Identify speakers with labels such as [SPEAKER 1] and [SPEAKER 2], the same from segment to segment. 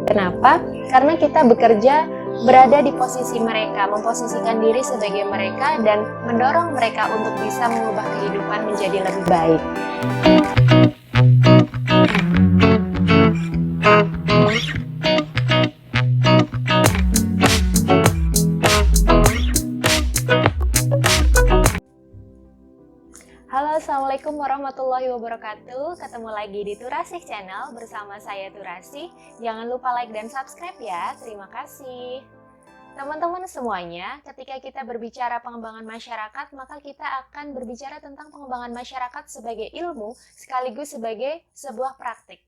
[SPEAKER 1] Kenapa? Karena kita bekerja berada di posisi mereka, memposisikan diri sebagai mereka dan mendorong mereka untuk bisa mengubah kehidupan menjadi lebih baik. Halo, Assalamualaikum warahmatullahi wabarakatuh. Ketemu lagi di Turasih Channel bersama saya Turasih. Jangan lupa like dan subscribe ya. Terima kasih. Teman-teman semuanya, ketika kita berbicara pengembangan masyarakat, maka kita akan berbicara tentang pengembangan masyarakat sebagai ilmu sekaligus sebagai sebuah praktik.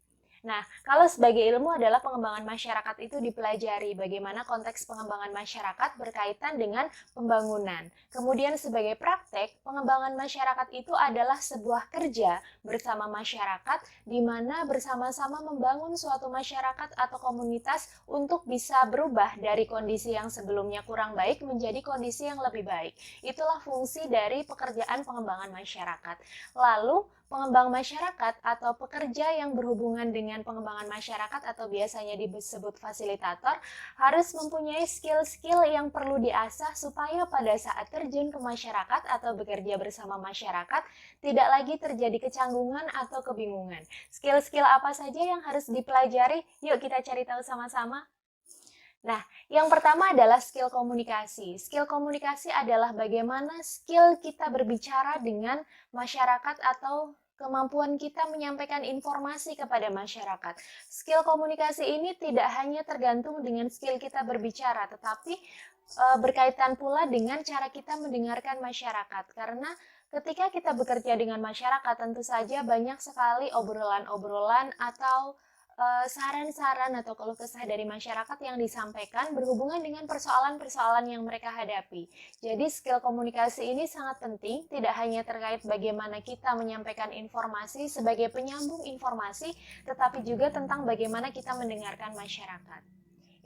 [SPEAKER 1] Nah, kalau sebagai ilmu adalah pengembangan masyarakat itu dipelajari bagaimana konteks pengembangan masyarakat berkaitan dengan pembangunan. Kemudian sebagai praktek, pengembangan masyarakat itu adalah sebuah kerja bersama masyarakat di mana bersama-sama membangun suatu masyarakat atau komunitas untuk bisa berubah dari kondisi yang sebelumnya kurang baik menjadi kondisi yang lebih baik. Itulah fungsi dari pekerjaan pengembangan masyarakat. Lalu, pengembang masyarakat atau pekerja yang berhubungan dengan pengembangan masyarakat atau biasanya disebut fasilitator harus mempunyai skill-skill yang perlu diasah supaya pada saat terjun ke masyarakat atau bekerja bersama masyarakat tidak lagi terjadi kecanggungan atau kebingungan. Skill-skill apa saja yang harus dipelajari? Yuk kita cari tahu sama-sama. Nah, yang pertama adalah skill komunikasi. Skill komunikasi adalah bagaimana skill kita berbicara dengan masyarakat atau kemampuan kita menyampaikan informasi kepada masyarakat. Skill komunikasi ini tidak hanya tergantung dengan skill kita berbicara, tetapi berkaitan pula dengan cara kita mendengarkan masyarakat. Karena ketika kita bekerja dengan masyarakat, tentu saja banyak sekali obrolan-obrolan atau saran-saran atau keluh kesah dari masyarakat yang disampaikan berhubungan dengan persoalan-persoalan yang mereka hadapi. Jadi skill komunikasi ini sangat penting, tidak hanya terkait bagaimana kita menyampaikan informasi sebagai penyambung informasi, tetapi juga tentang bagaimana kita mendengarkan masyarakat.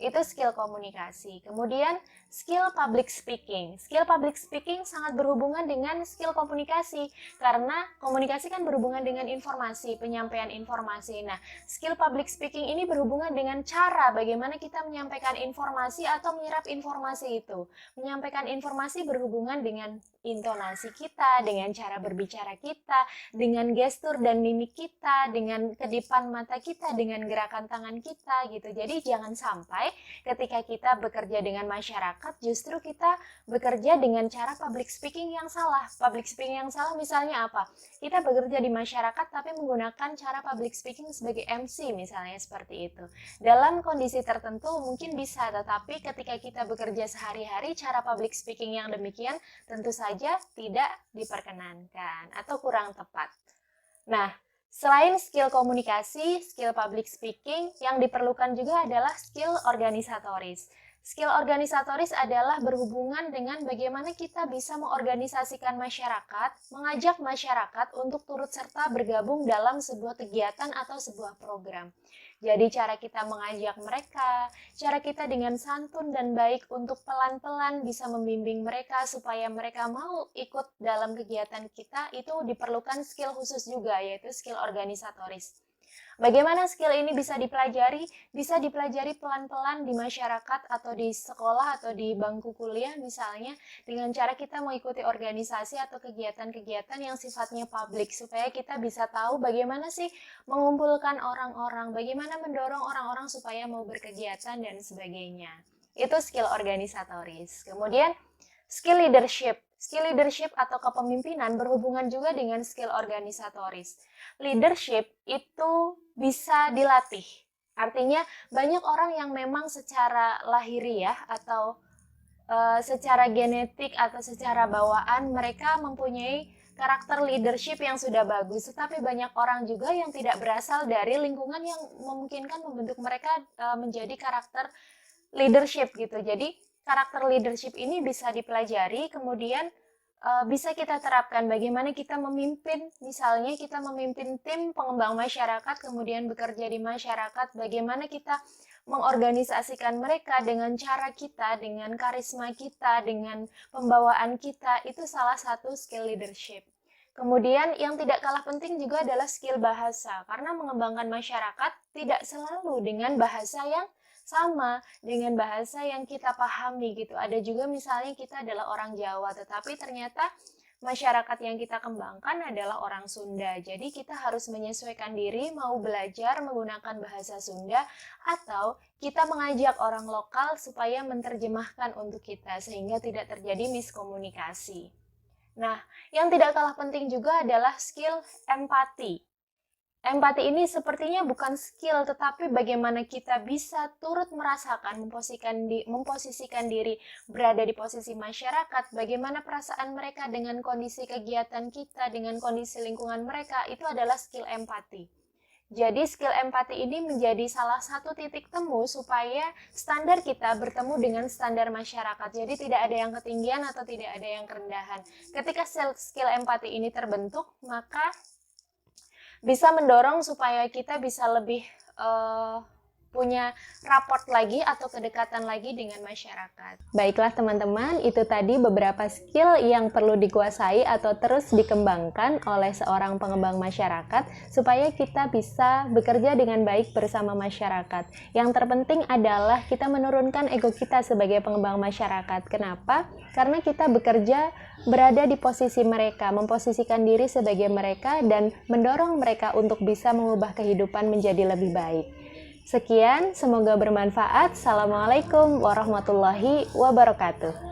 [SPEAKER 1] Itu skill komunikasi. Kemudian skill public speaking. Skill public speaking sangat berhubungan dengan skill komunikasi karena komunikasi kan berhubungan dengan informasi, penyampaian informasi. Nah, skill public speaking ini berhubungan dengan cara bagaimana kita menyampaikan informasi atau menyerap informasi itu. Menyampaikan informasi berhubungan dengan intonasi kita, dengan cara berbicara kita, dengan gestur dan mimik kita, dengan kedipan mata kita, dengan gerakan tangan kita gitu. Jadi jangan sampai ketika kita bekerja dengan masyarakat justru kita bekerja dengan cara public speaking yang salah. Public speaking yang salah misalnya apa? Kita bekerja di masyarakat tapi menggunakan cara public speaking sebagai MC misalnya seperti itu. Dalam kondisi tertentu mungkin bisa, tetapi ketika kita bekerja sehari-hari cara public speaking yang demikian tentu saja tidak diperkenankan atau kurang tepat. Nah, selain skill komunikasi, skill public speaking, yang diperlukan juga adalah skill organisatoris. Skill organisatoris adalah berhubungan dengan bagaimana kita bisa mengorganisasikan masyarakat, mengajak masyarakat untuk turut serta bergabung dalam sebuah kegiatan atau sebuah program. Jadi cara kita mengajak mereka, cara kita dengan santun dan baik untuk pelan-pelan bisa membimbing mereka supaya mereka mau ikut dalam kegiatan kita, itu diperlukan skill khusus juga, yaitu skill organisatoris. Bagaimana skill ini bisa dipelajari? Bisa dipelajari pelan-pelan di masyarakat atau di sekolah atau di bangku kuliah misalnya dengan cara kita mengikuti organisasi atau kegiatan-kegiatan yang sifatnya publik supaya kita bisa tahu bagaimana sih mengumpulkan orang-orang, bagaimana mendorong orang-orang supaya mau berkegiatan dan sebagainya. Itu skill organisatoris. Kemudian skill leadership. Skill leadership atau kepemimpinan berhubungan juga dengan skill organisatoris. Leadership itu bisa dilatih. Artinya banyak orang yang memang secara lahiriah atau secara genetik atau secara bawaan mereka mempunyai karakter leadership yang sudah bagus. Tetapi banyak orang juga yang tidak berasal dari lingkungan yang memungkinkan membentuk mereka menjadi karakter leadership gitu. Jadi karakter leadership ini bisa dipelajari, kemudian bisa kita terapkan bagaimana kita memimpin, misalnya kita memimpin tim pengembang masyarakat, kemudian bekerja di masyarakat, bagaimana kita mengorganisasikan mereka dengan cara kita, dengan karisma kita, dengan pembawaan kita, itu salah satu skill leadership. Kemudian yang tidak kalah penting juga adalah skill bahasa, karena mengembangkan masyarakat tidak selalu dengan bahasa yang sama dengan bahasa yang kita pahami gitu. Ada juga misalnya kita adalah orang Jawa, tetapi ternyata masyarakat yang kita kembangkan adalah orang Sunda. Jadi kita harus menyesuaikan diri mau belajar menggunakan bahasa Sunda atau kita mengajak orang lokal supaya menerjemahkan untuk kita sehingga tidak terjadi miskomunikasi. Nah, yang tidak kalah penting juga adalah skill empati. Empati ini sepertinya bukan skill, tetapi bagaimana kita bisa turut merasakan, memposisikan diri berada di posisi masyarakat, bagaimana perasaan mereka dengan kondisi kegiatan kita, dengan kondisi lingkungan mereka, itu adalah skill empati. Jadi skill empati ini menjadi salah satu titik temu supaya standar kita bertemu dengan standar masyarakat. Jadi tidak ada yang ketinggian atau tidak ada yang kerendahan. Ketika skill empati ini terbentuk, maka bisa mendorong supaya kita bisa lebih punya raport lagi atau kedekatan lagi dengan masyarakat. Baiklah teman-teman, itu tadi beberapa skill yang perlu dikuasai atau terus dikembangkan oleh seorang pengembang masyarakat supaya kita bisa bekerja dengan baik bersama masyarakat. Yang terpenting adalah kita menurunkan ego kita sebagai pengembang masyarakat. Kenapa? Karena kita bekerja berada di posisi mereka, memposisikan diri sebagai mereka dan mendorong mereka untuk bisa mengubah kehidupan menjadi lebih baik. Sekian, semoga bermanfaat. Assalamualaikum warahmatullahi wabarakatuh.